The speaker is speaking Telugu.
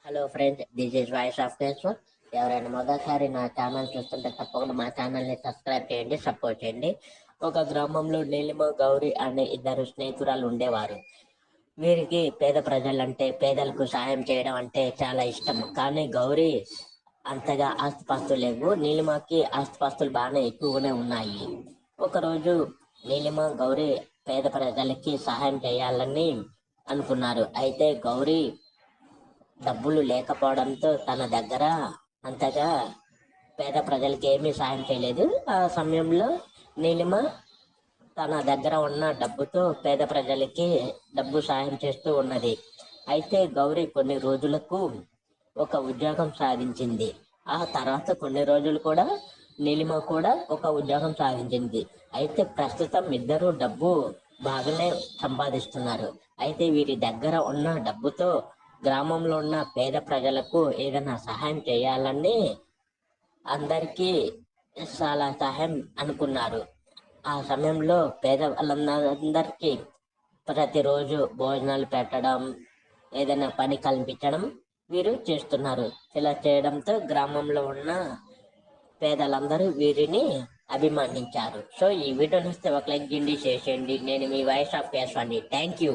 Hello friends, this is voice of Keshav. ఎవరైనా మొదటిసారి నా ఛానల్ చూస్తుంటే తప్పకుండా మా ఛానల్ని సబ్స్క్రైబ్ చేయండి, సపోర్ట్ చేయండి. ఒక గ్రామంలో నీలిమ, గౌరీ అనే ఇద్దరు స్నేహితురాలు ఉండేవారు. వీరికి పేద ప్రజలంటే, పేదలకు సాయం చేయడం అంటే చాలా ఇష్టం. కానీ గౌరీ అంతగా ఆస్తిపాస్తులు లేవు. నీలిమకి ఆస్తిపాస్తులు బాగానే ఎక్కువగానే ఉన్నాయి. ఒకరోజు నీలిమ, గౌరీ పేద ప్రజలకి సహాయం చేయాలని అనుకున్నారు. అయితే గౌరీ డబ్బులు లేకపోవడంతో తన దగ్గర అంతగా పేద ప్రజలకి ఏమీ సాయం చేయలేదు. ఆ సమయంలో నీలిమ తన దగ్గర ఉన్న డబ్బుతో పేద ప్రజలకి డబ్బు సాయం చేస్తూ ఉన్నది. అయితే గౌరీ కొన్ని రోజులకు ఒక ఉద్యోగం సాధించింది. ఆ తర్వాత కొన్ని రోజులు కూడా నీలిమ కూడా ఒక ఉద్యోగం సాధించింది. అయితే ప్రస్తుతం ఇద్దరు డబ్బు బాగానే సంపాదిస్తున్నారు. అయితే వీరి దగ్గర ఉన్న డబ్బుతో గ్రామంలో ఉన్న పేద ప్రజలకు ఏదైనా సహాయం చేయాలని అందరికీ చాలా సహాయం అనుకున్నారు. ఆ సమయంలో పేద వాళ్ళందరికీ ప్రతిరోజు భోజనాలు పెట్టడం, ఏదైనా పని కల్పించడం వీరు చేస్తున్నారు. ఇలా చేయడంతో గ్రామంలో ఉన్న పేదలందరూ వీరిని అభిమానించారు. సో ఈ వీడియో నచ్చితే ఒక లైక్ చేయండి, షేర్ చేయండి. నేను మీ వాయిస్ ఆఫ్ కేశవాన్ని. Thank you.